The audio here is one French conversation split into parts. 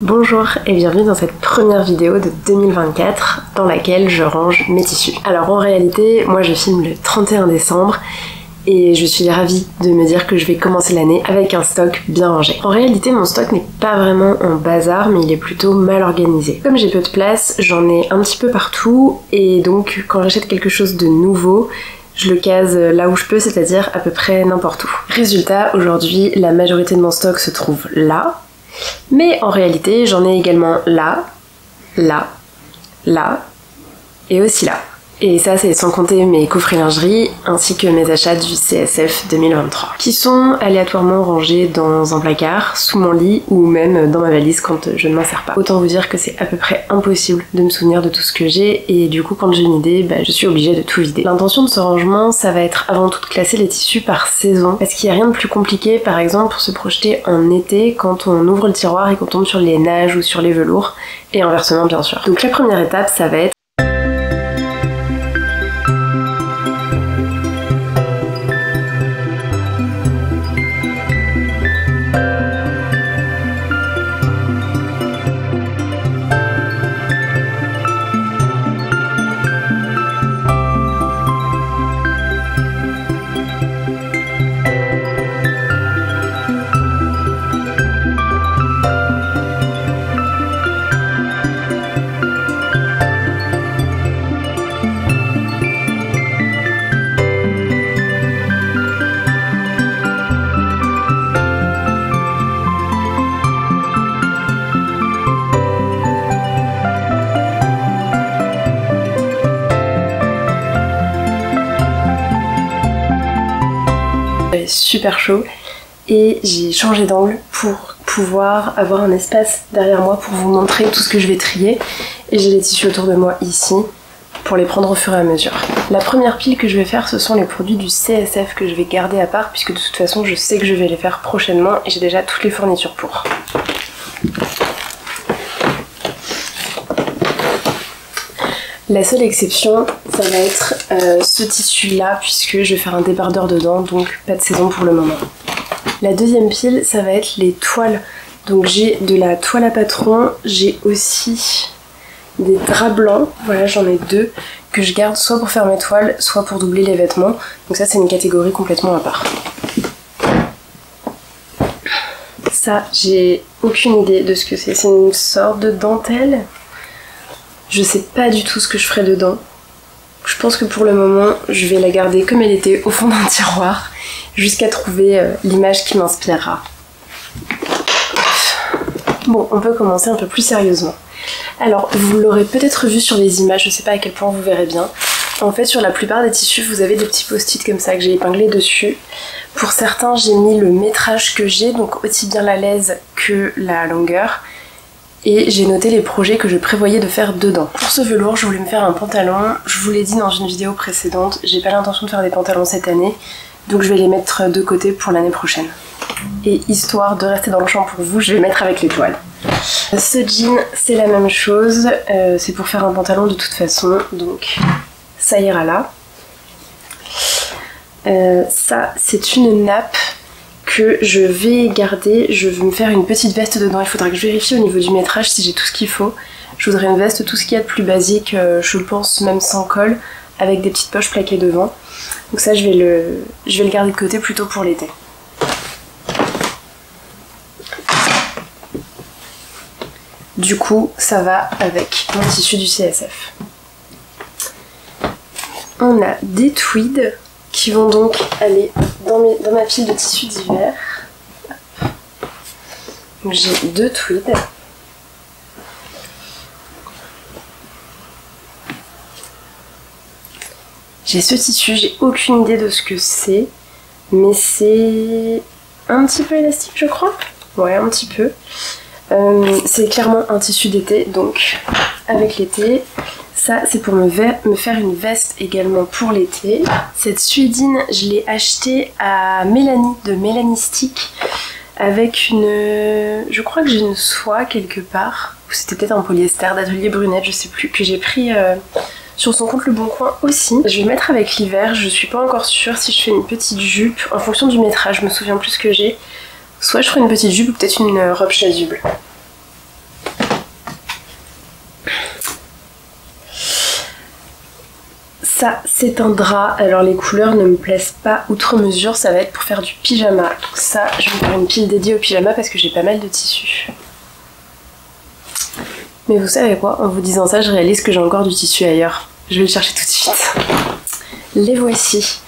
Bonjour et bienvenue dans cette première vidéo de 2024 dans laquelle je range mes tissus. Alors en réalité, moi je filme le 31 décembre et je suis ravie de me dire que je vais commencer l'année avec un stock bien rangé. En réalité, mon stock n'est pas vraiment en bazar, mais il est plutôt mal organisé. Comme j'ai peu de place, j'en ai un petit peu partout et donc quand j'achète quelque chose de nouveau, je le case là où je peux, c'est-à-dire à peu près n'importe où. Résultat, aujourd'hui, la majorité de mon stock se trouve là. Mais en réalité, j'en ai également là, là, là et aussi là. Et ça, c'est sans compter mes coffrets lingerie ainsi que mes achats du CSF 2023 qui sont aléatoirement rangés dans un placard, sous mon lit ou même dans ma valise quand je ne m'en sers pas. Autant vous dire que c'est à peu près impossible de me souvenir de tout ce que j'ai et du coup, quand j'ai une idée, je suis obligée de tout vider. L'intention de ce rangement, ça va être avant tout de classer les tissus par saison parce qu'il n'y a rien de plus compliqué, par exemple, pour se projeter en été quand on ouvre le tiroir et qu'on tombe sur les nages ou sur les velours et inversement bien sûr. Donc la première étape, ça va être super chaud et j'ai changé d'angle pour pouvoir avoir un espace derrière moi pour vous montrer tout ce que je vais trier et j'ai les tissus autour de moi ici pour les prendre au fur et à mesure. La première pile que je vais faire, ce sont les produits du CSF que je vais garder à part puisque de toute façon je sais que je vais les faire prochainement et j'ai déjà toutes les fournitures pour. La seule exception, ça va être ce tissu-là, puisque je vais faire un débardeur dedans, donc pas de saison pour le moment. La deuxième pile, ça va être les toiles. Donc j'ai de la toile à patron, j'ai aussi des draps blancs, voilà j'en ai deux, que je garde soit pour faire mes toiles, soit pour doubler les vêtements. Donc ça c'est une catégorie complètement à part. Ça, j'ai aucune idée de ce que c'est. C'est une sorte de dentelle. Je sais pas du tout ce que je ferai dedans. Je pense que pour le moment, je vais la garder comme elle était au fond d'un tiroir jusqu'à trouver l'image qui m'inspirera. Bon, on peut commencer un peu plus sérieusement. Alors, vous l'aurez peut-être vu sur les images, je sais pas à quel point vous verrez bien. En fait, sur la plupart des tissus, vous avez des petits post-it comme ça que j'ai épinglés dessus. Pour certains, j'ai mis le métrage que j'ai, donc aussi bien la lèse que la longueur. Et j'ai noté les projets que je prévoyais de faire dedans. Pour ce velours, je voulais me faire un pantalon. Je vous l'ai dit dans une vidéo précédente, j'ai pas l'intention de faire des pantalons cette année, donc je vais les mettre de côté pour l'année prochaine. Et histoire de rester dans le champ pour vous, je vais mettre avec les toiles. Ce jean, c'est la même chose, c'est pour faire un pantalon de toute façon, donc ça ira là. Ça, c'est une nappe que je vais garder, je vais me faire une petite veste dedans, il faudra que je vérifie au niveau du métrage si j'ai tout ce qu'il faut. Je voudrais une veste, tout ce qu'il y a de plus basique, je pense même sans col, avec des petites poches plaquées devant. Donc ça je vais le garder de côté plutôt pour l'été. Du coup ça va avec mon tissu du CSF. On a des tweeds qui vont donc aller dans ma pile de tissus d'hiver. J'ai deux tweeds. J'ai ce tissu, j'ai aucune idée de ce que c'est, mais c'est un petit peu élastique je crois. Ouais, un petit peu. C'est clairement un tissu d'été, donc avec l'été. Ça, c'est pour me faire une veste également pour l'été. Cette suédine, je l'ai achetée à Mélanie, de Mélanistique, avec une... Je crois que j'ai une soie quelque part, ou c'était peut-être un polyester d'Atelier Brunette, je sais plus, que j'ai pris sur son compte Le Bon Coin aussi. Je vais mettre avec l'hiver, je suis pas encore sûre si je fais une petite jupe, en fonction du métrage, je me souviens plus ce que j'ai. Soit je ferai une petite jupe ou peut-être une robe chasuble. Ça, c'est un drap. Alors les couleurs ne me plaisent pas outre mesure, ça va être pour faire du pyjama. Donc ça, je vais faire une pile dédiée au pyjama parce que j'ai pas mal de tissus. Mais vous savez quoi, en vous disant ça, je réalise que j'ai encore du tissu ailleurs. Je vais le chercher tout de suite. Les voici.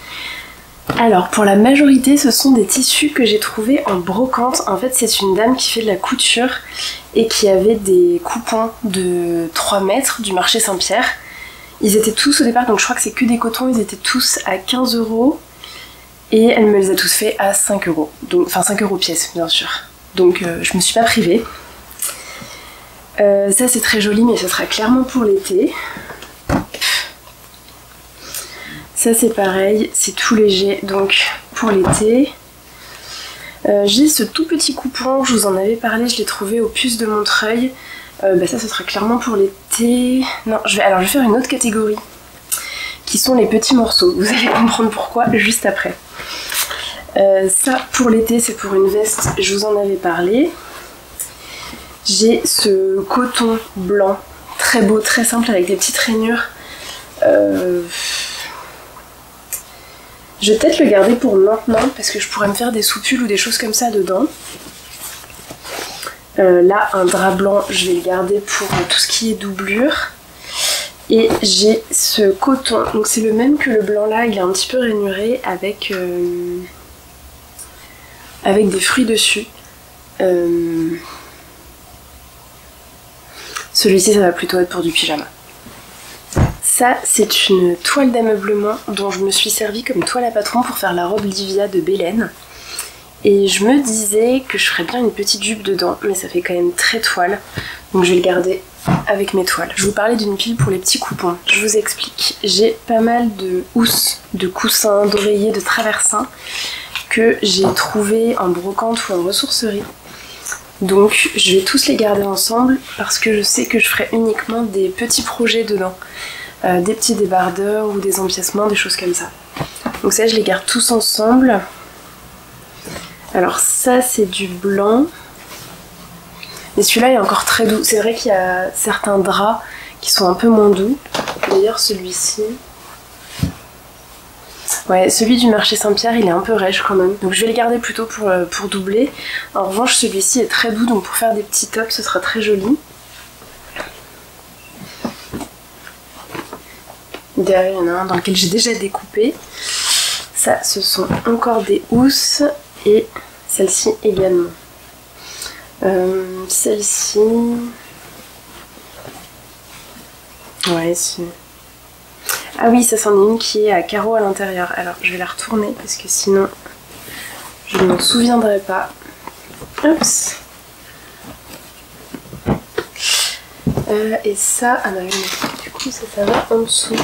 Alors, pour la majorité, ce sont des tissus que j'ai trouvés en brocante. En fait, c'est une dame qui fait de la couture et qui avait des coupons de 3 mètres du marché Saint-Pierre. Ils étaient tous au départ, donc je crois que c'est que des cotons, ils étaient tous à 15 € et elle me les a tous fait à 5 €. Donc, enfin 5 € pièce, bien sûr. Donc je me suis pas privée. Ça c'est très joli, mais ce sera clairement pour l'été. Ça c'est pareil, c'est tout léger, donc pour l'été. J'ai ce tout petit coupon, je vous en avais parlé, je l'ai trouvé aux puces de Montreuil. Ça ce sera clairement pour l'été. Non, je vais faire une autre catégorie, qui sont les petits morceaux. Vous allez comprendre pourquoi juste après. Ça pour l'été, c'est pour une veste, je vous en avais parlé. J'ai ce coton blanc, très beau, très simple, avec des petites rainures. Je vais peut-être le garder pour maintenant, parce que je pourrais me faire des soupules ou des choses comme ça dedans. Là, un drap blanc, je vais le garder pour tout ce qui est doublure. Et j'ai ce coton, donc c'est le même que le blanc là, il est un petit peu rainuré avec des fruits dessus. Celui-ci, ça va plutôt être pour du pyjama. Ça, c'est une toile d'ameublement dont je me suis servie comme toile à patron pour faire la robe Livia de Bélène. Et je me disais que je ferais bien une petite jupe dedans, mais ça fait quand même très toile. Donc je vais le garder avec mes toiles. Je vous parlais d'une pile pour les petits coupons. Je vous explique. J'ai pas mal de housses, de coussins, d'oreillers, de traversins que j'ai trouvés en brocante ou en ressourcerie. Donc je vais tous les garder ensemble parce que je sais que je ferai uniquement des petits projets dedans. Des petits débardeurs ou des empiècements, des choses comme ça. Donc ça, je les garde tous ensemble. Alors ça, c'est du blanc. Mais celui-là est encore très doux. C'est vrai qu'il y a certains draps qui sont un peu moins doux. D'ailleurs, celui-ci... Ouais, celui du marché Saint-Pierre, il est un peu rêche quand même. Donc je vais le garder plutôt pour doubler. En revanche, celui-ci est très doux, donc pour faire des petits tops, ce sera très joli. Derrière, il y en a un dans lequel j'ai déjà découpé. Ça, ce sont encore des housses. Et celle-ci également. Celle-ci... Ouais, si... Ah oui, ça c'en est une qui est à carreaux à l'intérieur. Alors, je vais la retourner parce que sinon, je ne m'en souviendrai pas. Oups. Et ça... Ah non, du coup, ça va en dessous.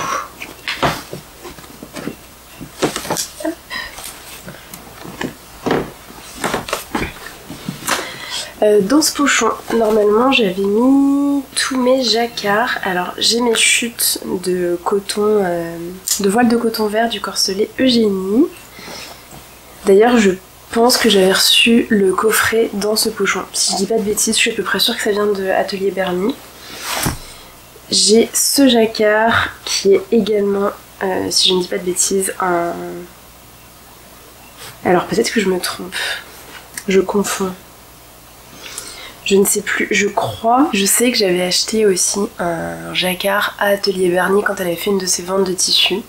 Dans ce pochon, normalement j'avais mis tous mes jacquards. Alors j'ai mes chutes de coton, de voile de coton vert du corselet Eugénie. D'ailleurs je pense que j'avais reçu le coffret dans ce pochon. Si je dis pas de bêtises, je suis à peu près sûre que ça vient de Atelier Berny. J'ai ce jacquard qui est également, si je ne dis pas de bêtises, un... Alors peut-être que je me trompe, je confonds. Je ne sais plus, je crois, je sais que j'avais acheté aussi un jacquard à Atelier Berny quand elle avait fait une de ses ventes de tissus.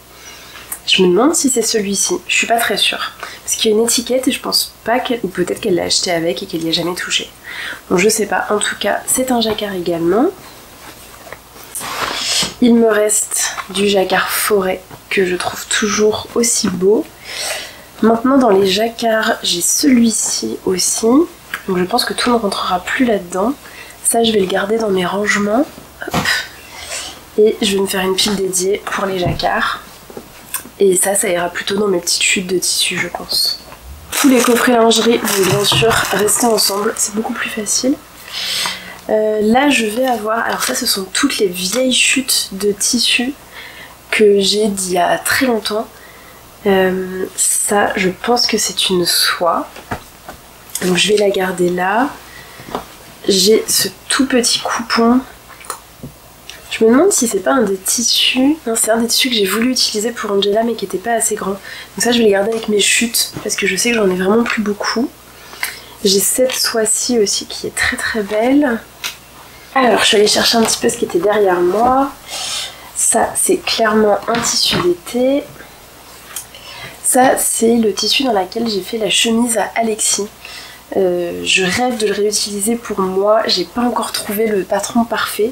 Je me demande si c'est celui-ci, je suis pas très sûre. Parce qu'il y a une étiquette et je pense pas qu'elle... Ou peut-être qu'elle l'a acheté avec et qu'elle y a jamais touché. Donc je sais pas, en tout cas c'est un jacquard également. Il me reste du jacquard forêt que je trouve toujours aussi beau. Maintenant dans les jacquards, j'ai celui-ci aussi. Donc je pense que tout ne rentrera plus là-dedans. Ça, je vais le garder dans mes rangements. Hop. Et je vais me faire une pile dédiée pour les jacquards. Et ça ira plutôt dans mes petites chutes de tissu, je pense. Tous les coffrets lingerie vont bien sûr rester ensemble. C'est beaucoup plus facile. Là, je vais avoir... Alors ça, ce sont toutes les vieilles chutes de tissu que j'ai d'il y a très longtemps. Ça, je pense que c'est une soie. Donc je vais la garder là. J'ai ce tout petit coupon Je me demande si c'est pas un des tissus. Non, c'est un des tissus que j'ai voulu utiliser pour Angela mais qui était pas assez grand. Donc ça, je vais les garder avec mes chutes parce que je sais que j'en ai vraiment plus beaucoup. J'ai cette soie-ci aussi qui est très très belle. Alors, je suis allée chercher un petit peu ce qui était derrière moi. Ça, c'est clairement un tissu d'été. Ça, c'est le tissu dans lequel j'ai fait la chemise à Alexis. Je rêve de le réutiliser pour moi. J'ai pas encore trouvé le patron parfait.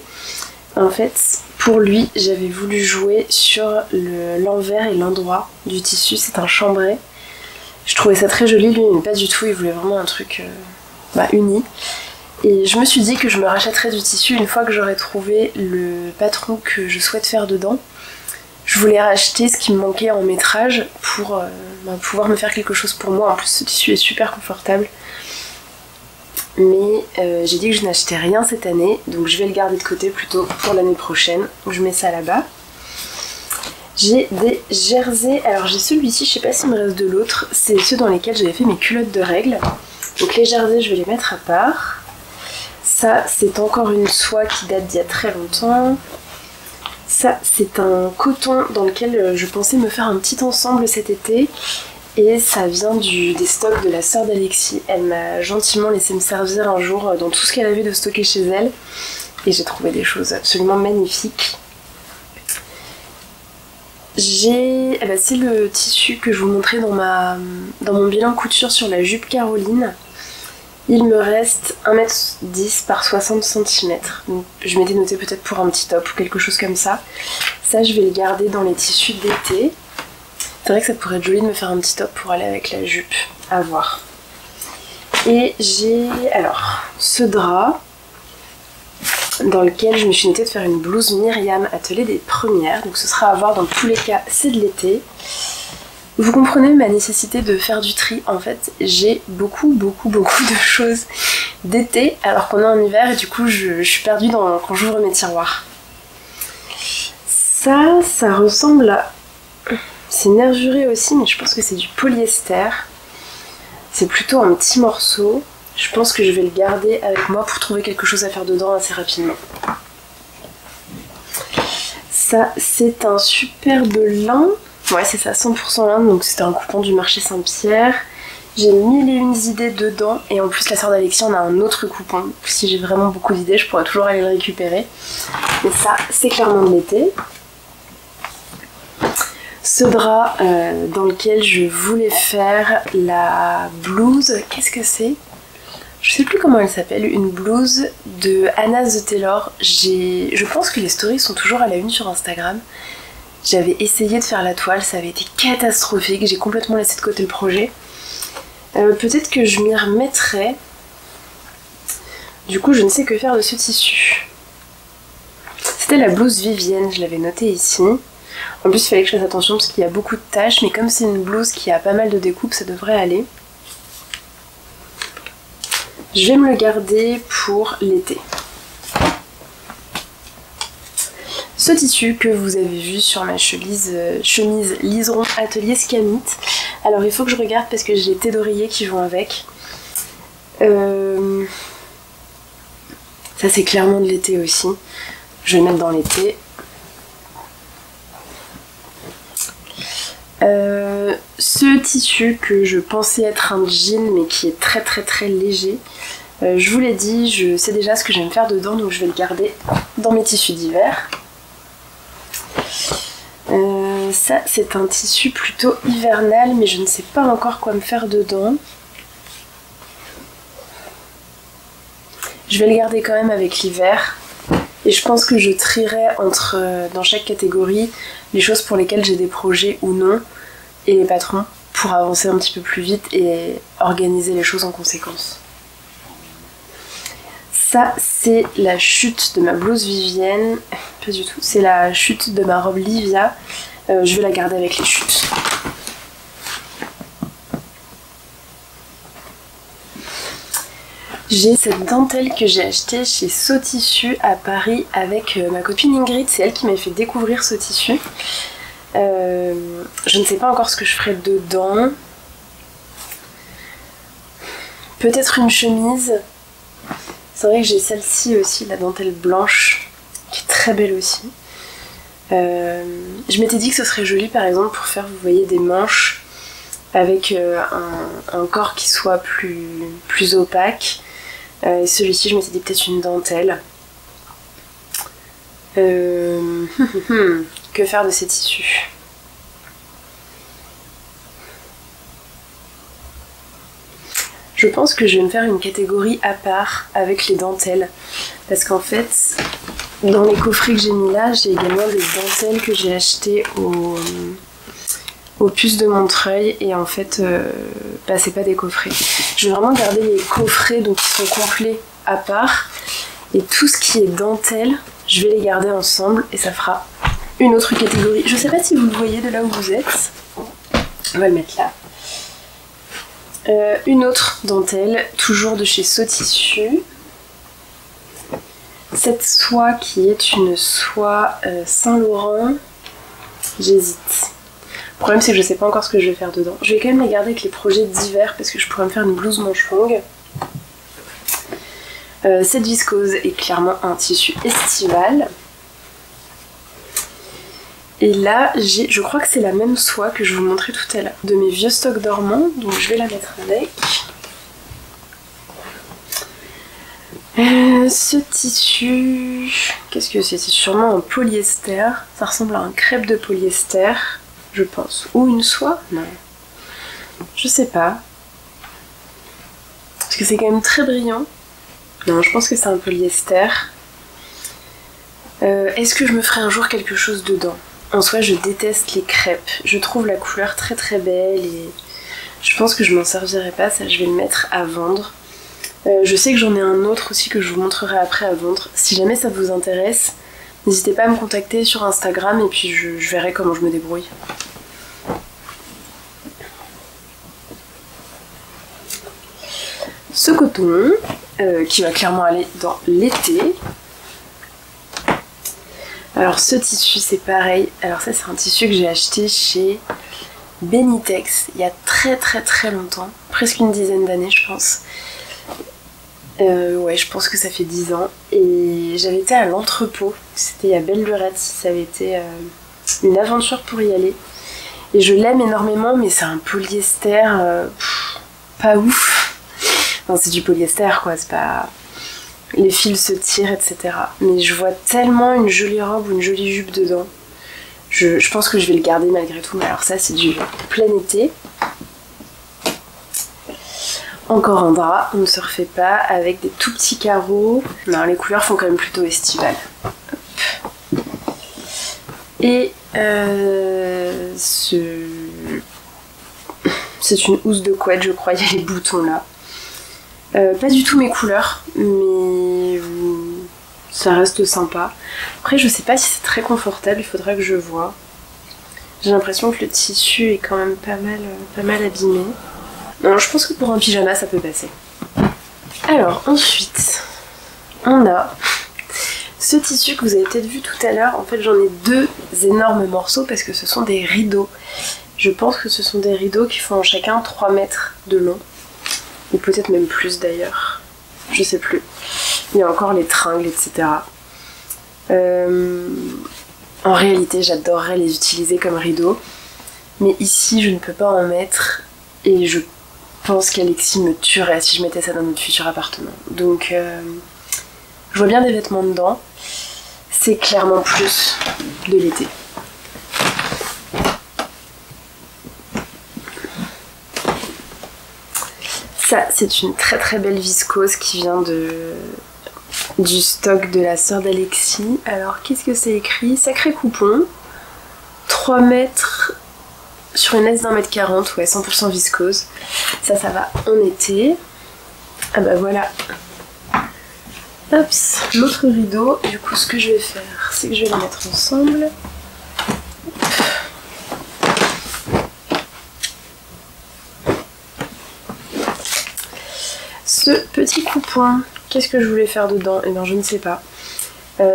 En fait, pour lui, j'avais voulu jouer sur l'envers et l'endroit du tissu. C'est un chambray. Je trouvais ça très joli, lui, mais pas du tout. Il voulait vraiment un truc uni. Et je me suis dit que je me rachèterais du tissu une fois que j'aurais trouvé le patron que je souhaite faire dedans. Je voulais racheter ce qui me manquait en métrage pour pouvoir me faire quelque chose pour moi. En plus, ce tissu est super confortable. Mais j'ai dit que je n'achetais rien cette année, donc je vais le garder de côté plutôt pour l'année prochaine. Je mets ça là-bas. J'ai des jerseys. Alors j'ai celui-ci, je sais pas s'il me reste de l'autre. C'est ceux dans lesquels j'avais fait mes culottes de règles. Donc les jerseys, je vais les mettre à part. Ça, c'est encore une soie qui date d'il y a très longtemps. Ça, c'est un coton dans lequel je pensais me faire un petit ensemble cet été. Et ça vient des stocks de la sœur d'Alexis. Elle m'a gentiment laissé me servir un jour dans tout ce qu'elle avait de stocké chez elle. Et j'ai trouvé des choses absolument magnifiques. C'est le tissu que je vous montrais dans mon bilan couture sur la jupe Caroline. Il me reste 1m10 par 60 cm. Donc je m'étais noté peut-être pour un petit top ou quelque chose comme ça. Ça, je vais le garder dans les tissus d'été. C'est vrai que ça pourrait être joli de me faire un petit top pour aller avec la jupe, à voir. Et j'ai alors ce drap dans lequel je me suis notée de faire une blouse Myriam Atelier des Premières. Donc ce sera à voir dans tous les cas, c'est de l'été. Vous comprenez ma nécessité de faire du tri. En fait, j'ai beaucoup de choses d'été alors qu'on est en hiver et du coup je suis perdue quand j'ouvre mes tiroirs. Ça ressemble à... C'est nervuré aussi, mais je pense que c'est du polyester. C'est plutôt un petit morceau. Je pense que je vais le garder avec moi pour trouver quelque chose à faire dedans assez rapidement. Ça, c'est un superbe lin. Ouais, c'est ça, 100% lin, donc c'était un coupon du marché Saint-Pierre. J'ai 1001 idées dedans, et en plus la sœur d'Alexis en a un autre coupon. Si j'ai vraiment beaucoup d'idées, je pourrais toujours aller le récupérer. Mais ça, c'est clairement de l'été. Ce drap dans lequel je voulais faire la blouse, qu'est-ce que c'est? Je sais plus comment elle s'appelle, une blouse de Anna The Taylor. Je pense que les stories sont toujours à la une sur Instagram. J'avais essayé de faire la toile, ça avait été catastrophique, j'ai complètement laissé de côté le projet. Peut-être que je m'y remettrai. Du coup, je ne sais que faire de ce tissu. C'était la blouse Vivienne, je l'avais notée ici. En plus, il fallait que je fasse attention parce qu'il y a beaucoup de taches, mais comme c'est une blouse qui a pas mal de découpes, ça devrait aller. Je vais me le garder pour l'été. Ce tissu que vous avez vu sur ma chemise liseron atelier Scamit. Alors il faut que je regarde parce que j'ai tes d'oreiller qui vont avec. Ça c'est clairement de l'été aussi. Je vais le mettre dans l'été. Ce tissu que je pensais être un jean mais qui est très léger. Je vous l'ai dit, je sais déjà ce que je vais me faire dedans, donc je vais le garder dans mes tissus d'hiver. Ça c'est un tissu plutôt hivernal mais je ne sais pas encore quoi me faire dedans. Je vais le garder quand même avec l'hiver et je pense que je trierai dans chaque catégorie les choses pour lesquelles j'ai des projets ou non et les patrons pour avancer un petit peu plus vite et organiser les choses en conséquence. Ça c'est la chute de ma blouse Vivienne, pas du tout, c'est la chute de ma robe Livia. Je vais la garder avec les chutes. J'ai cette dentelle que j'ai achetée chez So Tissu à Paris avec ma copine Ingrid, c'est elle qui m'a fait découvrir ce tissu. Je ne sais pas encore ce que je ferai dedans. Peut-être une chemise. C'est vrai que j'ai celle-ci aussi, la dentelle blanche, qui est très belle aussi. Je m'étais dit que ce serait joli par exemple pour faire, vous voyez, des manches avec un corps qui soit plus opaque. Et celui-ci, je m'étais dit peut-être une dentelle. Que faire de ces tissus? Je pense que je vais me faire une catégorie à part avec les dentelles. Parce qu'en fait, dans les coffrets que j'ai mis là, j'ai également des dentelles que j'ai achetées aux puces de Montreuil. Et en fait, bah, c'est pas des coffrets. Je vais vraiment garder les coffrets donc qui sont complets à part. Et tout ce qui est dentelle, je vais les garder ensemble et ça fera une autre catégorie. Je sais pas si vous le voyez de là où vous êtes. On va le mettre là. Une autre dentelle, toujours de chez Sotissu. Cette soie qui est une soie Saint-Laurent. J'hésite. Le problème c'est que je sais pas encore ce que je vais faire dedans. Je vais quand même la garder avec les projets d'hiver parce que je pourrais me faire une blouse manche longue. Cette viscose est clairement un tissu estival. Et là, je crois que c'est la même soie que je vous montrais tout à l'heure, de mes vieux stocks dormants, donc je vais la mettre avec. Ce tissu, qu'est-ce que c'est? C'est sûrement un polyester, ça ressemble à un crêpe de polyester, je pense. Ou une soie? Non. Je sais pas. Parce que c'est quand même très brillant. Non, je pense que c'est un polyester. Est-ce que je me ferai un jour quelque chose dedans? En soi, je déteste les crêpes. Je trouve la couleur très très belle et je pense que je m'en servirai pas. Ça, je vais le mettre à vendre. Je sais que j'en ai un autre aussi que je vous montrerai après à vendre. Si jamais ça vous intéresse, n'hésitez pas à me contacter sur Instagram et puis je verrai comment je me débrouille. Ce coton, qui va clairement aller dans l'été. Alors ce tissu c'est pareil, alors ça c'est un tissu que j'ai acheté chez Benitex il y a très très très longtemps, presque une dizaine d'années je pense. Ouais, je pense que ça fait 10 ans et j'avais été à l'entrepôt, c'était à Belle-Lurette, ça avait été une aventure pour y aller. Et je l'aime énormément mais c'est un polyester pas ouf. Enfin c'est du polyester quoi, c'est pas... Les fils se tirent, etc. Mais je vois tellement une jolie robe ou une jolie jupe dedans. Je pense que je vais le garder malgré tout. Mais alors ça, c'est du plein été. Encore un drap, on ne se refait pas, avec des tout petits carreaux. Non, les couleurs font quand même plutôt estivales. Hop. Et c'est une housse de couette, je crois. Il y a les boutons là. Pas du tout mes couleurs, mais ça reste sympa. Après, je sais pas si c'est très confortable, il faudra que je vois. J'ai l'impression que le tissu est quand même pas mal abîmé. Non, je pense que pour un pyjama, ça peut passer. Alors, ensuite, on a ce tissu que vous avez peut-être vu tout à l'heure. En fait, j'en ai deux énormes morceaux parce que ce sont des rideaux. Je pense que ce sont des rideaux qui font chacun 3 mètres de long. Ou peut-être même plus d'ailleurs, je sais plus. Il y a encore les tringles, etc. En réalité, j'adorerais les utiliser comme rideaux, mais ici, je ne peux pas en mettre, et je pense qu'Alexis me tuerait si je mettais ça dans notre futur appartement. Donc, je vois bien des vêtements dedans. C'est clairement plus de l'été. Ça, c'est une très très belle viscose qui vient du stock de la sœur d'Alexis. Alors, qu'est-ce que c'est écrit? Sacré coupon. 3 mètres sur une laisse d'1,40 m, ouais, 100% viscose. Ça va en été. Ah bah voilà. Hop, l'autre rideau. Du coup, ce que je vais faire, c'est que je vais les mettre ensemble. Ce petit coupon, qu'est-ce que je voulais faire dedans? Eh bien, je ne sais pas.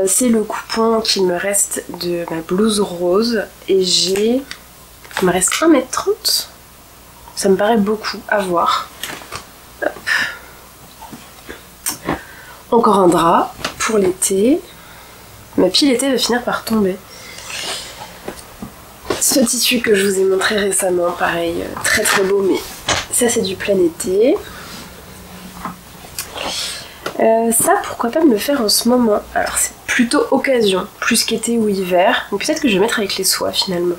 C'est le coupon qu'il me reste de ma blouse rose. Et il me reste 1,30 m. Ça me paraît beaucoup à voir. Hop. Encore un drap pour l'été. Ma pile été va finir par tomber. Ce tissu que je vous ai montré récemment, pareil, très très beau, mais ça c'est du plein été. Ça, pourquoi pas me le faire en ce moment? Alors c'est plutôt occasion, plus qu'été ou hiver. Donc peut-être que je vais mettre avec les soies finalement.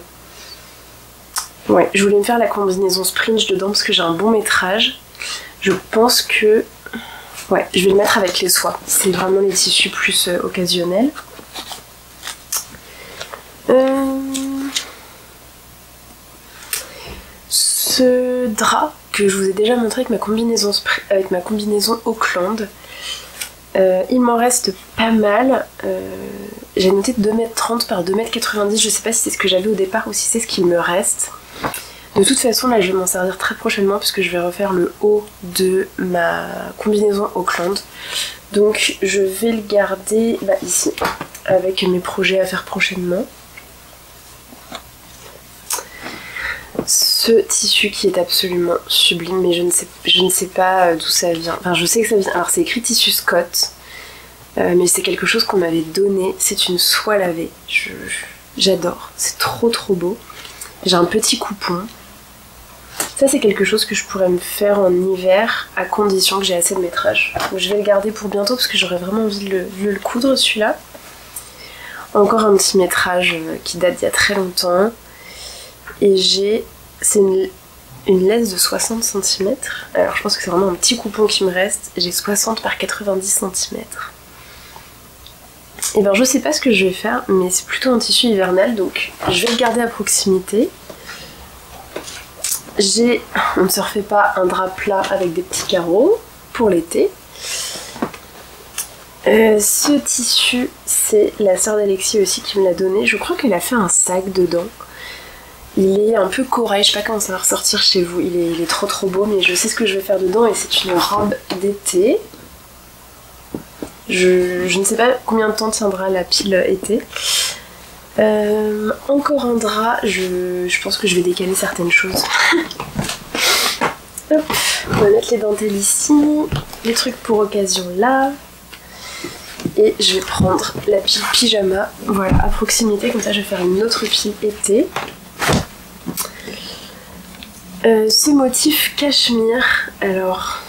Ouais, je voulais me faire la combinaison Springe dedans parce que j'ai un bon métrage. Je pense que... ouais, je vais le mettre avec les soies. C'est vraiment les tissus plus occasionnels. Ce drap que je vous ai déjà montré avec ma combinaison Auckland, il m'en reste pas mal. J'ai noté 2,30 m par 2,90 m. Je sais pas si c'est ce que j'avais au départ ou si c'est ce qu'il me reste. De toute façon, là, je vais m'en servir très prochainement puisque je vais refaire le haut de ma combinaison Auckland. Donc, je vais le garder ici, avec mes projets à faire prochainement. Ce tissu qui est absolument sublime, mais je ne sais pas d'où ça vient. Enfin, je sais que ça vient... alors, c'est écrit tissu Scott, mais c'est quelque chose qu'on m'avait donné. C'est une soie lavée. J'adore. C'est trop trop beau. J'ai un petit coupon. Ça, c'est quelque chose que je pourrais me faire en hiver, à condition que j'ai assez de métrage. Donc, je vais le garder pour bientôt parce que j'aurais vraiment envie de le coudre, celui-là. Encore un petit métrage qui date d'il y a très longtemps. Et c'est une laisse de 60 cm. Alors je pense que c'est vraiment un petit coupon qui me reste. J'ai 60 par 90 cm. Et ben je sais pas ce que je vais faire, mais c'est plutôt un tissu hivernal, donc je vais le garder à proximité. On ne se refait pas un drap plat avec des petits carreaux pour l'été. Ce tissu, c'est la sœur d'Alexis aussi qui me l'a donné. Je crois qu'elle a fait un sac dedans. Il est un peu corail, je sais pas comment ça va ressortir chez vous, il est trop trop beau, mais je sais ce que je vais faire dedans et c'est une robe d'été. Je ne sais pas combien de temps tiendra la pile été. Encore un drap, je pense que je vais décaler certaines choses. Hop, on va mettre les dentelles ici, les trucs pour occasion là. Et je vais prendre la pile pyjama, voilà, à proximité, comme ça je vais faire une autre pile été. Ce motif cachemire, alors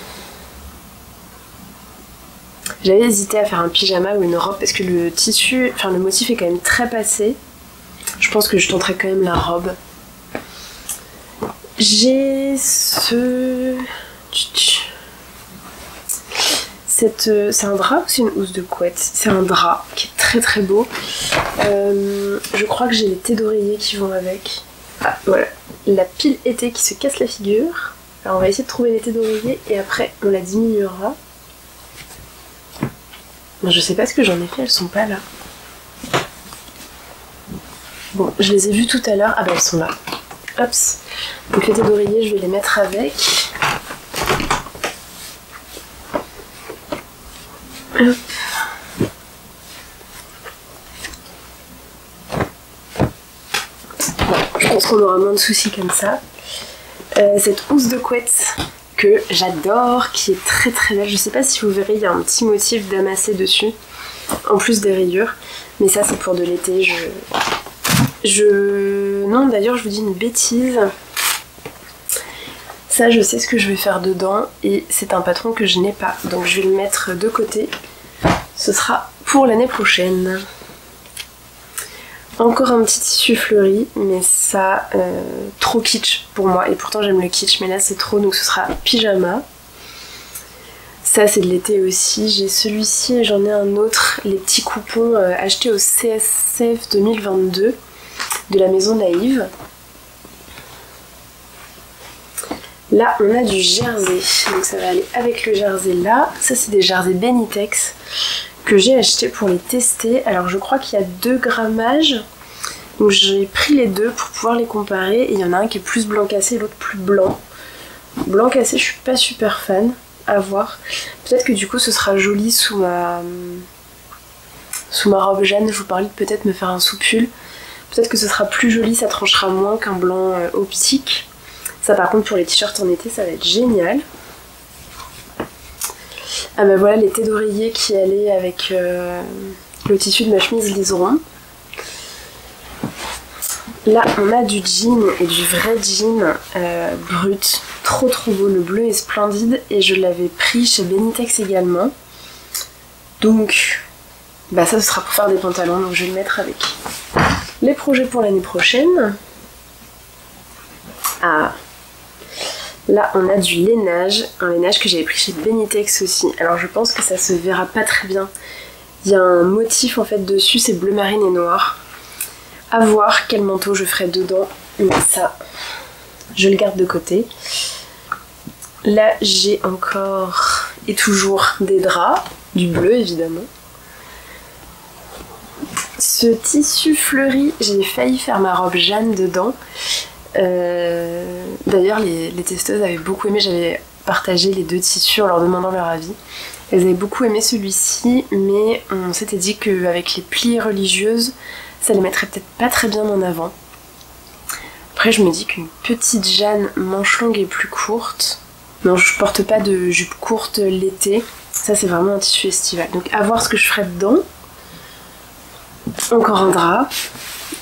j'avais hésité à faire un pyjama ou une robe parce que le tissu, enfin le motif est quand même très passé. Je pense que je tenterai quand même la robe. J'ai c'est un drap ou c'est une housse de couette? C'est un drap qui est très très beau. Je crois que j'ai les thés d'oreiller qui vont avec. Ah voilà, la pile été qui se casse la figure. Alors on va essayer de trouver les thés d'oreiller et après on la diminuera. Non, je sais pas ce que j'en ai fait, elles sont pas là. Bon, je les ai vues tout à l'heure. Ah bah elles sont là. Hops. Donc les thés d'oreiller, je vais les mettre avec. Hop. Je pense qu'on aura moins de soucis comme ça. Cette housse de couette que j'adore, qui est très très belle. Je sais pas si vous verrez, il y a un petit motif damassé dessus, en plus des rayures. Mais ça c'est pour de l'été. Non, d'ailleurs je vous dis une bêtise. Ça je sais ce que je vais faire dedans et c'est un patron que je n'ai pas. Donc je vais le mettre de côté. Ce sera pour l'année prochaine. Encore un petit tissu fleuri, mais ça, trop kitsch pour moi. Et pourtant j'aime le kitsch, mais là c'est trop, donc ce sera pyjama. Ça c'est de l'été aussi. J'ai celui-ci et j'en ai un autre. Les petits coupons achetés au CSF 2022 de la maison Naïve. Là on a du jersey, donc ça va aller avec le jersey là. Ça c'est des jerseys Benitex que j'ai acheté pour les tester. Alors je crois qu'il y a 2 grammages, donc j'ai pris les deux pour pouvoir les comparer et il y en a un qui est plus blanc cassé et l'autre plus blanc. Blanc cassé je suis pas super fan, à voir. Peut-être que du coup ce sera joli sous ma robe Jeanne. Je vous parlais de peut-être me faire un sous-pull. Peut-être que ce sera plus joli, ça tranchera moins qu'un blanc optique. Ça par contre pour les t-shirts en été ça va être génial. Ah bah voilà les thés d'oreiller qui allaient avec le tissu de ma chemise liseron. Là on a du jean et du vrai jean brut, trop beau, le bleu est splendide et je l'avais pris chez Benitex également. Donc bah ça ce sera pour faire des pantalons, donc je vais le mettre avec les projets pour l'année prochaine. Ah, là on a du lainage, un lainage que j'avais pris chez Benitex aussi. Alors je pense que ça se verra pas très bien. Il y a un motif en fait dessus, c'est bleu marine et noir. À voir quel manteau je ferai dedans, mais ça, je le garde de côté. Là, j'ai encore et toujours des draps, du bleu évidemment. Ce tissu fleuri, j'ai failli faire ma robe Jeanne dedans. D'ailleurs, les testeuses avaient beaucoup aimé, j'avais partagé les deux tissus en leur demandant leur avis. Elles avaient beaucoup aimé celui-ci, mais on s'était dit qu'avec les plis religieuses, ça les mettrait peut-être pas très bien en avant. Après je me dis qu'une petite Jeanne manche longue et plus courte. Non, je porte pas de jupe courte l'été. Ça c'est vraiment un tissu estival. Donc à voir ce que je ferai dedans. Encore un drap.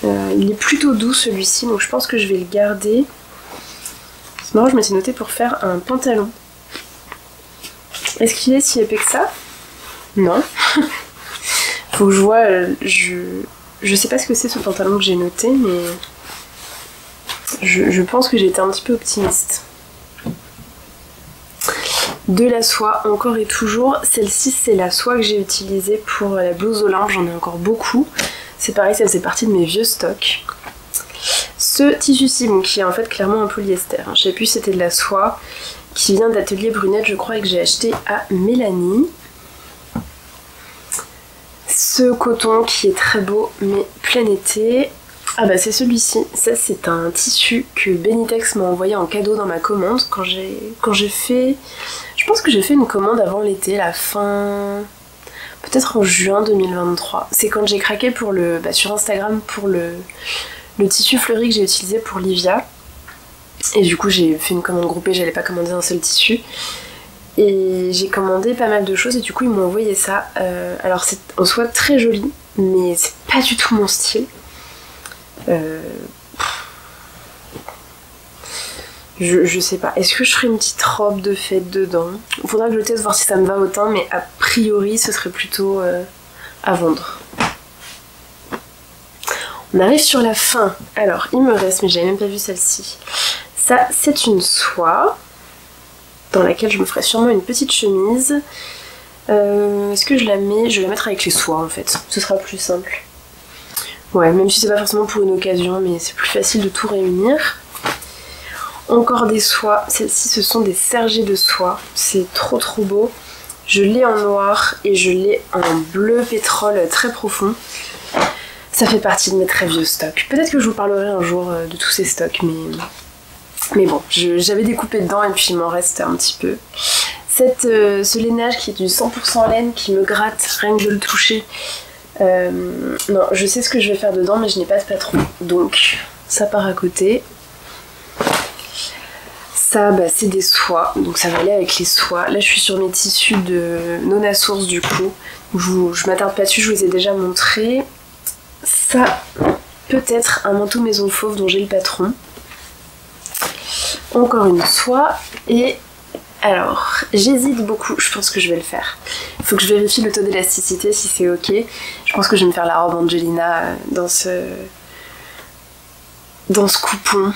Il est plutôt doux celui-ci, donc je pense que je vais le garder. C'est marrant, je m'étais notée pour faire un pantalon. Est-ce qu'il est si épais que ça? Non. Faut que je vois... Je sais pas ce que c'est ce pantalon que j'ai noté, mais je pense que j'étais un petit peu optimiste. De la soie, encore et toujours. Celle-ci, c'est la soie que j'ai utilisée pour la blouse Olympe, j'en ai encore beaucoup. C'est pareil, ça faisait partie de mes vieux stocks. Ce tissu-ci, bon, qui est en fait clairement un polyester. Je sais plus si c'était de la soie, qui vient d'Atelier Brunette, je crois, et que j'ai acheté à Mélanie. Ce coton qui est très beau mais plein été. Ah bah c'est celui-ci. Ça c'est un tissu que Benitex m'a envoyé en cadeau dans ma commande quand j'ai fait... Je pense que j'ai fait une commande avant l'été, la fin... Peut-être en juin 2023. C'est quand j'ai craqué pour sur Instagram pour le tissu fleuri que j'ai utilisé pour Livia. Et du coup j'ai fait une commande groupée, j'allais pas commander un seul tissu. Et j'ai commandé pas mal de choses et du coup ils m'ont envoyé ça. Alors c'est en soi très joli, mais c'est pas du tout mon style. Je sais pas. Est-ce que je ferai une petite robe de fête dedans? Il faudra que je teste voir si ça me va autant, mais a priori ce serait plutôt à vendre. On arrive sur la fin. Alors il me reste, mais j'avais même pas vu celle-ci. Ça c'est une soie dans laquelle je me ferai sûrement une petite chemise. Est-ce que je la mets? Je vais la mettre avec les soies en fait, ce sera plus simple. Ouais, même si c'est pas forcément pour une occasion, mais c'est plus facile de tout réunir. Encore des soies, celles-ci ce sont des sergés de soie, c'est trop beau. Je l'ai en noir et je l'ai en bleu pétrole très profond. Ça fait partie de mes très vieux stocks. Peut-être que je vous parlerai un jour de tous ces stocks, mais bon, j'avais découpé dedans et puis il m'en reste un petit peu. Ce lainage qui est du 100% laine qui me gratte rien que de le toucher. Non, je sais ce que je vais faire dedans mais je n'ai pas ce patron. Donc ça part à côté. Ça, bah, c'est des soies, donc ça va aller avec les soies. Là je suis sur mes tissus de Nona Source du coup. Je m'attarde pas dessus, je vous ai déjà montré. Ça, peut-être un manteau maison fauve dont j'ai le patron. Encore une soie et alors j'hésite beaucoup, je pense que je vais le faire. Il faut que je vérifie le taux d'élasticité si c'est ok. Je pense que je vais me faire la robe Angelina dans ce coupon.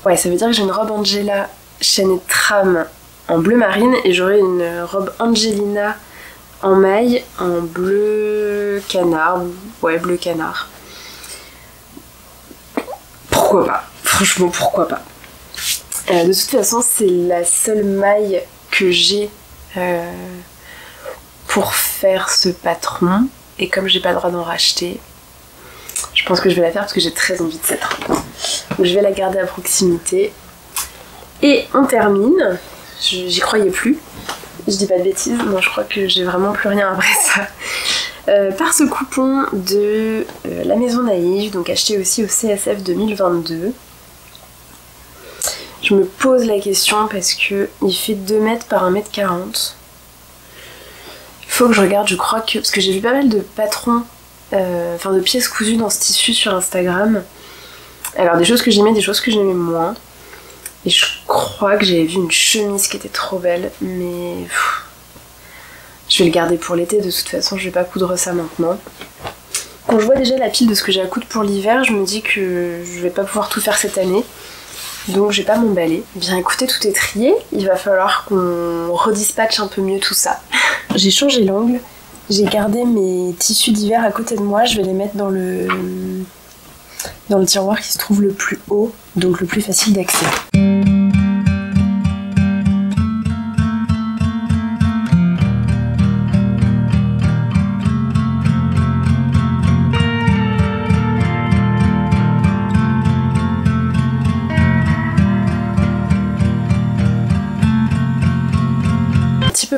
Ouais, ça veut dire que j'ai une robe Angela chaînée trame en bleu marine et j'aurai une robe Angelina en maille en bleu canard. Ouais, bleu canard. Pourquoi pas? Franchement, pourquoi pas? De toute façon, c'est la seule maille que j'ai pour faire ce patron. Et comme j'ai pas le droit d'en racheter, je pense que je vais la faire parce que j'ai très envie de cette robe. Donc je vais la garder à proximité. Et on termine. J'y croyais plus. Je dis pas de bêtises. Non, je crois que j'ai vraiment plus rien après ça. Par ce coupon de la Maison Naïve, donc acheté aussi au CSF 2022. Je me pose la question parce que il fait 2 mètres par 1 mètre 40. Faut que je regarde, je crois que... Parce que j'ai vu pas mal de patrons, enfin de pièces cousues dans ce tissu sur Instagram. Alors des choses que j'aimais, des choses que j'aimais moins. Et je crois que j'avais vu une chemise qui était trop belle, mais... je vais le garder pour l'été, de toute façon je vais pas coudre ça maintenant. Quand je vois déjà la pile de ce que j'ai à coudre pour l'hiver, je me dis que je vais pas pouvoir tout faire cette année. Donc je vais pas m'emballer. Bien écoutez, tout est trié, il va falloir qu'on redispatche un peu mieux tout ça. J'ai changé l'angle, j'ai gardé mes tissus d'hiver à côté de moi, je vais les mettre dans le tiroir qui se trouve le plus haut, donc le plus facile d'accès.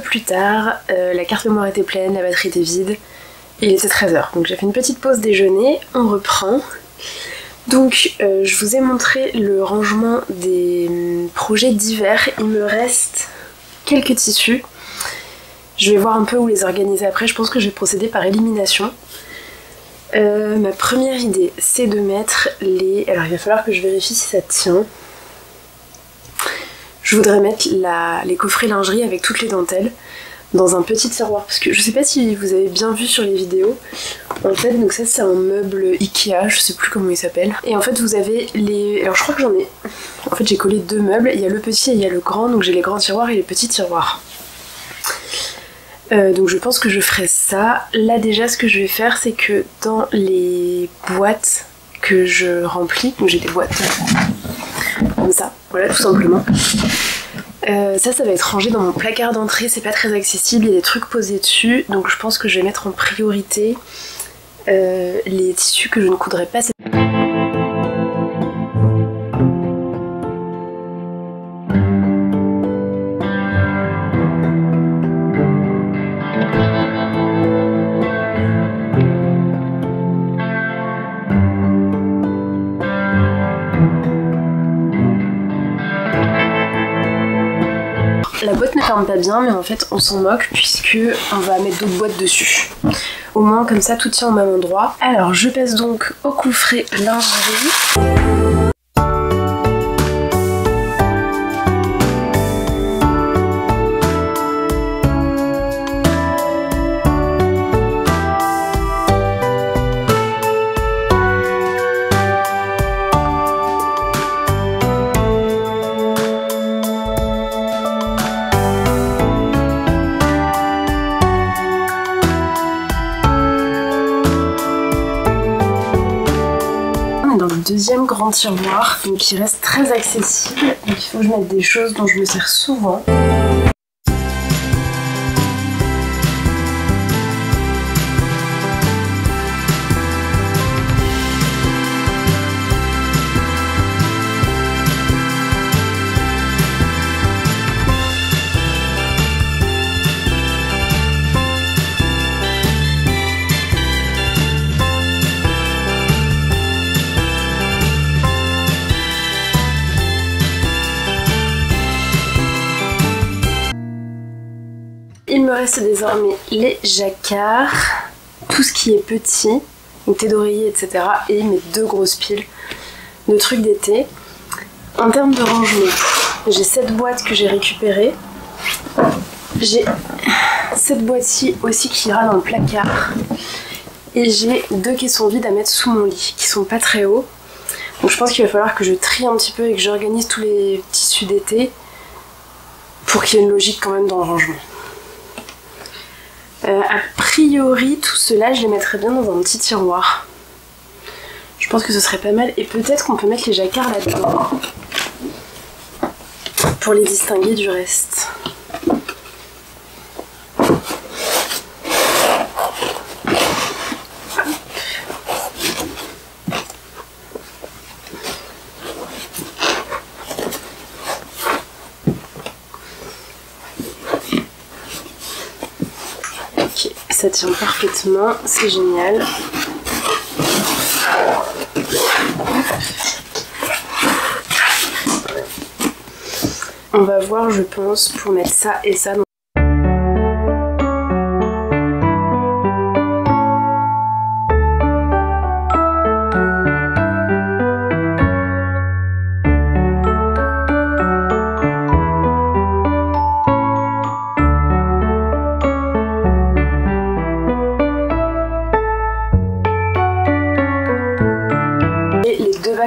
Plus tard, la carte mémoire était pleine, la batterie était vide, et il était 13h. Donc j'ai fait une petite pause déjeuner, on reprend. Donc je vous ai montré le rangement des projets d'hiver, il me reste quelques tissus. Je vais voir un peu où les organiser après, je pense que je vais procéder par élimination. Ma première idée, c'est de mettre les... Alors il va falloir que je vérifie si ça tient. Je voudrais mettre les coffrets lingerie avec toutes les dentelles dans un petit tiroir, parce que je sais pas si vous avez bien vu sur les vidéos. En fait, donc ça c'est un meuble Ikea, je sais plus comment il s'appelle. Et en fait vous avez les... Alors je crois que j'en ai... En fait j'ai collé deux meubles, il y a le petit et il y a le grand, donc j'ai les grands tiroirs et les petits tiroirs. Donc je pense que je ferai ça. Là déjà ce que je vais faire, c'est que dans les boîtes que je remplis, donc j'ai des boîtes comme ça, voilà tout simplement. Ça va être rangé dans mon placard d'entrée, c'est pas très accessible, il y a des trucs posés dessus, donc je pense que je vais mettre en priorité les tissus que je ne coudrai pas. La boîte ne ferme pas bien, mais en fait on s'en moque puisque on va mettre d'autres boîtes dessus. Au moins comme ça tout tient au même endroit. Alors je passe donc au coffret lingerie. Dans le deuxième grand tiroir, donc qui reste très accessible, donc il faut que je mette des choses dont je me sers souvent. Il me reste désormais les jacquards, tout ce qui est petit, donc thé d'oreiller, etc. et mes deux grosses piles de trucs d'été. En termes de rangement, j'ai cette boîte que j'ai récupérée. J'ai cette boîte-ci aussi qui ira dans le placard. Et j'ai deux caissons vides à mettre sous mon lit, qui sont pas très hauts. Donc je pense qu'il va falloir que je trie un petit peu et que j'organise tous les tissus d'été pour qu'il y ait une logique quand même dans le rangement. A priori, tout cela, je les mettrais bien dans un petit tiroir. Je pense que ce serait pas mal. Et peut-être qu'on peut mettre les jacquards là-dedans pour les distinguer du reste. Ok, ça tient parfaitement, c'est génial. On va voir, je pense, pour mettre ça et ça.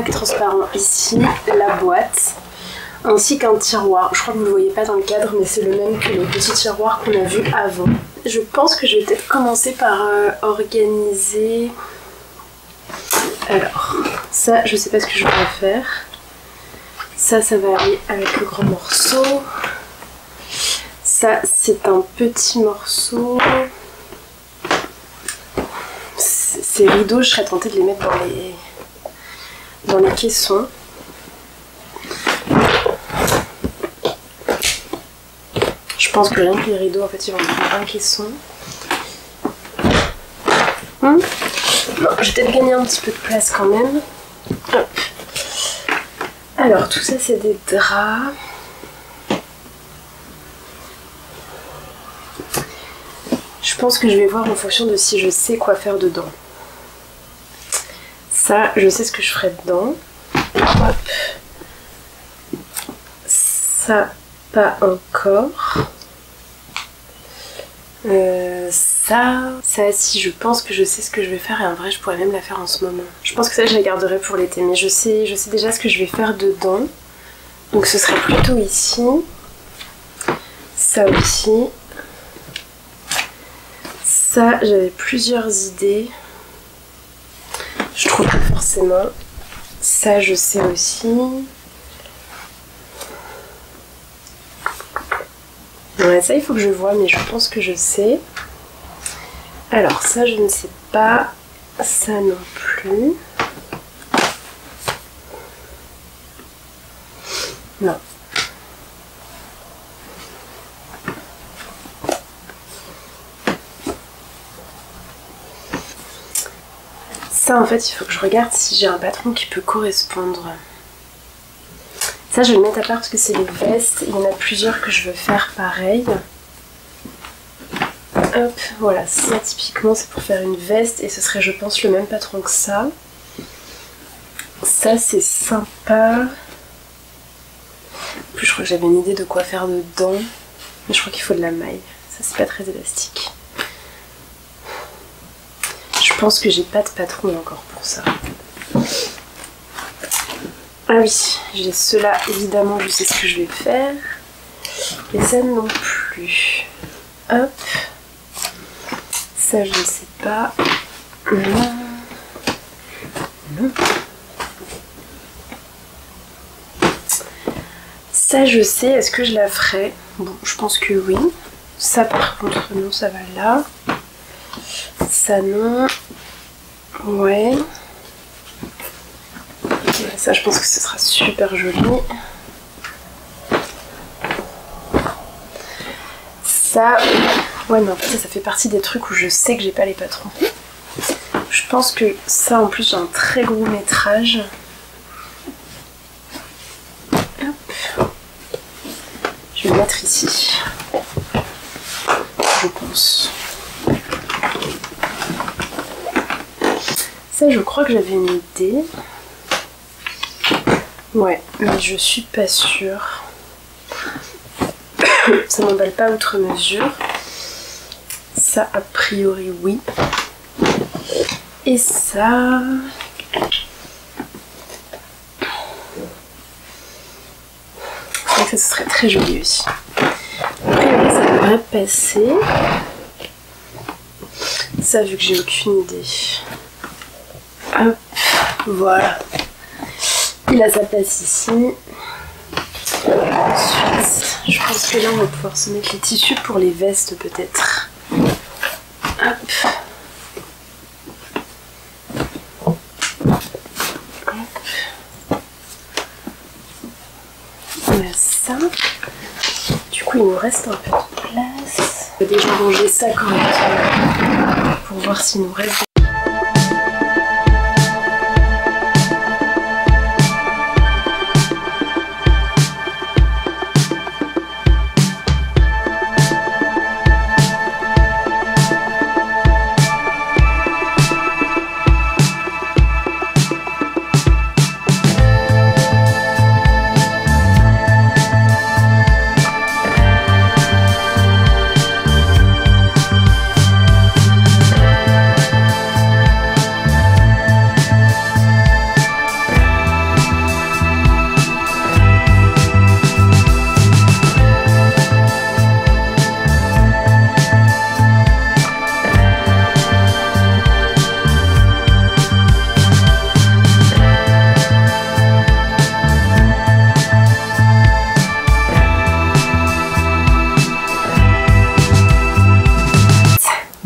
plaque transparent ici, la boîte, ainsi qu'un tiroir. Je crois que vous ne le voyez pas dans le cadre, mais c'est le même que le petit tiroir qu'on a vu avant. Je pense que je vais peut-être commencer par organiser... Alors, ça, je sais pas ce que je vais faire. Ça va aller avec le grand morceau. Ça, c'est un petit morceau. Ces rideaux, je serais tentée de les mettre dans les caissons. Je pense que rien que les rideaux, en fait, ils vont prendre un caisson. Non, je vais peut-être gagner un petit peu de place quand même. Hop. Alors, tout ça, c'est des draps. Je pense que je vais voir en fonction de si je sais quoi faire dedans. Ça, je sais ce que je ferai dedans. Hop. Ça, pas encore. Ça, si je pense que je sais ce que je vais faire, et en vrai, je pourrais même la faire en ce moment. Je pense que ça, je la garderai pour l'été, mais je sais déjà ce que je vais faire dedans. Donc, ce serait plutôt ici. Ça aussi. Ça, j'avais plusieurs idées. Je trouve pas forcément. Ça, je sais aussi. Ouais, ça, il faut que je vois, mais je pense que je sais. Alors, ça, je ne sais pas. Ça non plus. Non. Ça, en fait, il faut que je regarde si j'ai un patron qui peut correspondre. Ça, je vais le mettre à part parce que c'est les vestes. Il y en a plusieurs que je veux faire pareil. Hop, voilà. Ça, typiquement, c'est pour faire une veste. Et ce serait, je pense, le même patron que ça. Ça, c'est sympa. En plus, je crois que j'avais une idée de quoi faire dedans. Mais je crois qu'il faut de la maille. Ça, c'est pas très élastique. Je pense que j'ai pas de patron encore pour ça. Ah oui, j'ai ceux-là, évidemment, je sais ce que je vais faire. Et ça non plus. Hop. Ça, je ne sais pas. Non. Non. Ça, je sais. Est-ce que je la ferai? Bon, je pense que oui. Ça, par contre, non, ça va là. Ça, non. Ouais. Ça, je pense que ce sera super joli. Ça, ouais, mais en fait, ça fait partie des trucs où je sais que j'ai pas les patrons. Je pense que ça, en plus, j'ai un très gros métrage. Hop. Je vais le mettre ici. Je pense. Ça, je crois que j'avais une idée. Ouais, mais je suis pas sûre. Ça m'emballe pas outre mesure. Ça, a priori, oui. Et ça... Je crois que ça serait très joli aussi. Après, ça devrait passer. Ça, vu que j'ai aucune idée. Hop, voilà. Il a sa place ici. Ensuite, je pense que là on va pouvoir se mettre les tissus pour les vestes peut-être. Hop. Hop. Voilà ça. Du coup il nous reste un peu de place. Je vais déjà ranger ça correctement pour voir s'il nous reste.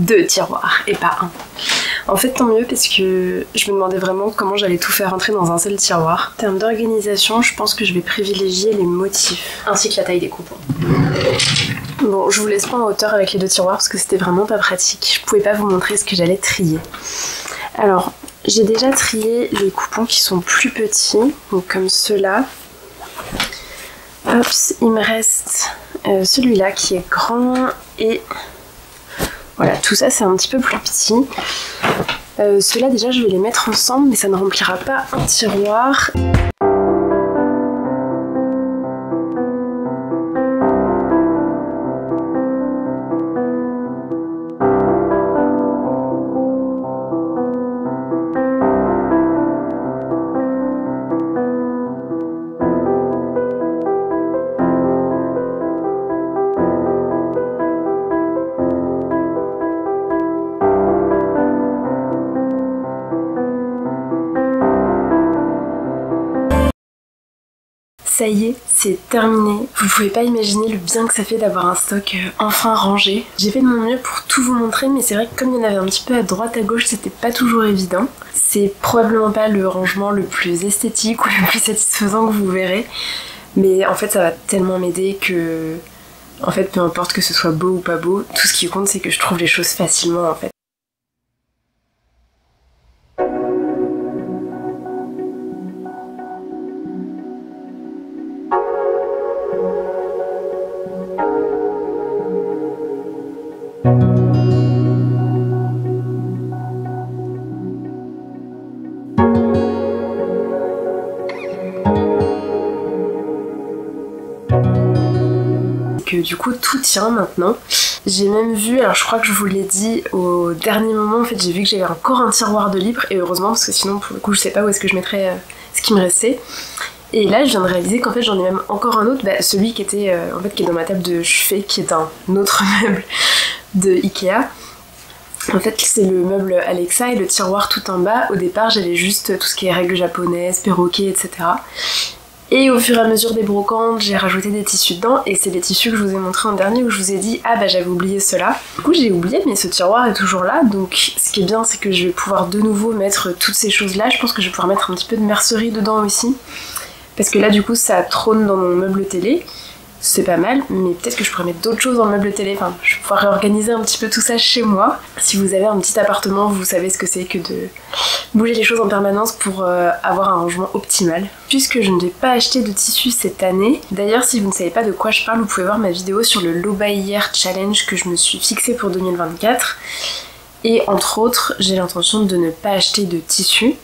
2 tiroirs et pas un. En fait, tant mieux parce que je me demandais vraiment comment j'allais tout faire rentrer dans un seul tiroir. En termes d'organisation, je pense que je vais privilégier les motifs ainsi que la taille des coupons. Bon, je vous laisse pas en hauteur avec les 2 tiroirs parce que c'était vraiment pas pratique. Je pouvais pas vous montrer ce que j'allais trier. Alors, j'ai déjà trié les coupons qui sont plus petits, donc comme ceux-là. Hop, il me reste celui-là qui est grand et voilà, tout ça c'est un petit peu plus petit. Ceux-là déjà je vais les mettre ensemble mais ça ne remplira pas un tiroir. Ça y est, c'est terminé. Vous pouvez pas imaginer le bien que ça fait d'avoir un stock enfin rangé. J'ai fait de mon mieux pour tout vous montrer, mais c'est vrai que comme il y en avait un petit peu à droite à gauche, c'était pas toujours évident. C'est probablement pas le rangement le plus esthétique ou le plus satisfaisant que vous verrez, mais en fait ça va tellement m'aider que... En fait, peu importe que ce soit beau ou pas beau, tout ce qui compte c'est que je trouve les choses facilement en fait. Que du coup tout tient maintenant. J'ai même vu, alors je crois que je vous l'ai dit au dernier moment, en fait j'ai vu que j'avais encore un tiroir de libre et heureusement parce que sinon pour le coup je sais pas où est-ce que je mettrais ce qui me restait. Et là je viens de réaliser qu'en fait j'en ai même encore un autre, celui qui était en fait qui est dans ma table de chevet, qui est un autre meuble de Ikea. En fait c'est le meuble Alexa et le tiroir tout en bas. Au départ j'avais juste tout ce qui est règles japonaises, perroquets, etc. Et au fur et à mesure des brocantes, j'ai rajouté des tissus dedans et c'est les tissus que je vous ai montré en dernier où je vous ai dit ah bah j'avais oublié cela. Du coup j'ai oublié mais ce tiroir est toujours là, donc ce qui est bien c'est que je vais pouvoir de nouveau mettre toutes ces choses là. Je pense que je vais pouvoir mettre un petit peu de mercerie dedans aussi parce que là du coup ça trône dans mon meuble télé. C'est pas mal, mais peut-être que je pourrais mettre d'autres choses dans le meuble télé, enfin je vais pouvoir réorganiser un petit peu tout ça chez moi. Si vous avez un petit appartement, vous savez ce que c'est que de bouger les choses en permanence pour avoir un rangement optimal. Puisque je ne vais pas acheter de tissu cette année, d'ailleurs si vous ne savez pas de quoi je parle, vous pouvez voir ma vidéo sur le Low Buy Year Challenge que je me suis fixé pour 2024. Et entre autres, j'ai l'intention de ne pas acheter de tissu.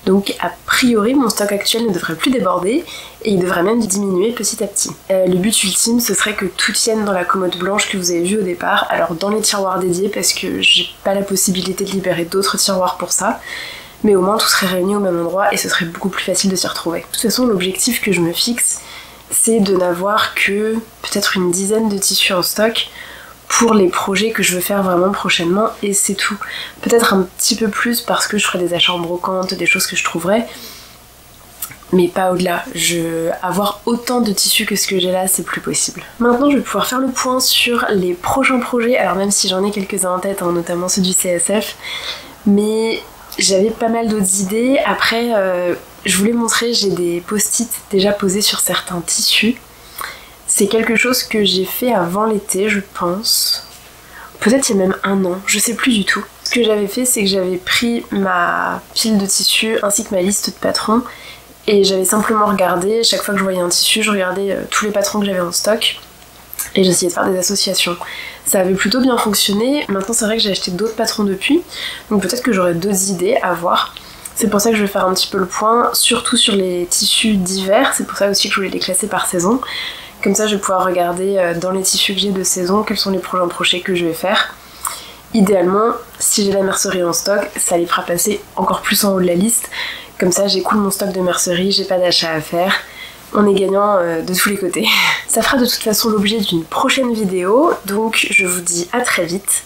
Donc a priori mon stock actuel ne devrait plus déborder et il devrait même diminuer petit à petit. Le but ultime ce serait que tout tienne dans la commode blanche que vous avez vue au départ, alors dans les tiroirs dédiés parce que j'ai pas la possibilité de libérer d'autres tiroirs pour ça, mais au moins tout serait réuni au même endroit et ce serait beaucoup plus facile de s'y retrouver. De toute façon l'objectif que je me fixe c'est de n'avoir que peut-être une dizaine de tissus en stock pour les projets que je veux faire vraiment prochainement et c'est tout. Peut-être un petit peu plus parce que je ferai des achats en brocante, des choses que je trouverai, mais pas au-delà. Avoir autant de tissus que ce que j'ai là, c'est plus possible. Maintenant je vais pouvoir faire le point sur les prochains projets, alors même si j'en ai quelques-uns en tête, notamment ceux du CSF, mais j'avais pas mal d'autres idées. Après, je voulais montrer, j'ai des post-it déjà posés sur certains tissus. C'est quelque chose que j'ai fait avant l'été, je pense. Peut-être il y a même un an, je sais plus du tout. Ce que j'avais fait, c'est que j'avais pris ma pile de tissus ainsi que ma liste de patrons et j'avais simplement regardé, chaque fois que je voyais un tissu, je regardais tous les patrons que j'avais en stock et j'essayais de faire des associations. Ça avait plutôt bien fonctionné. Maintenant c'est vrai que j'ai acheté d'autres patrons depuis, donc peut-être que j'aurai d'autres idées à voir. C'est pour ça que je vais faire un petit peu le point, surtout sur les tissus d'hiver, c'est pour ça aussi que je voulais les classer par saison. Comme ça je vais pouvoir regarder dans les tissus que j'ai de saison quels sont les prochains projets que je vais faire. Idéalement, si j'ai la mercerie en stock, ça les fera passer encore plus en haut de la liste. Comme ça j'écoule mon stock de mercerie, j'ai pas d'achat à faire. On est gagnant de tous les côtés. Ça fera de toute façon l'objet d'une prochaine vidéo, donc je vous dis à très vite.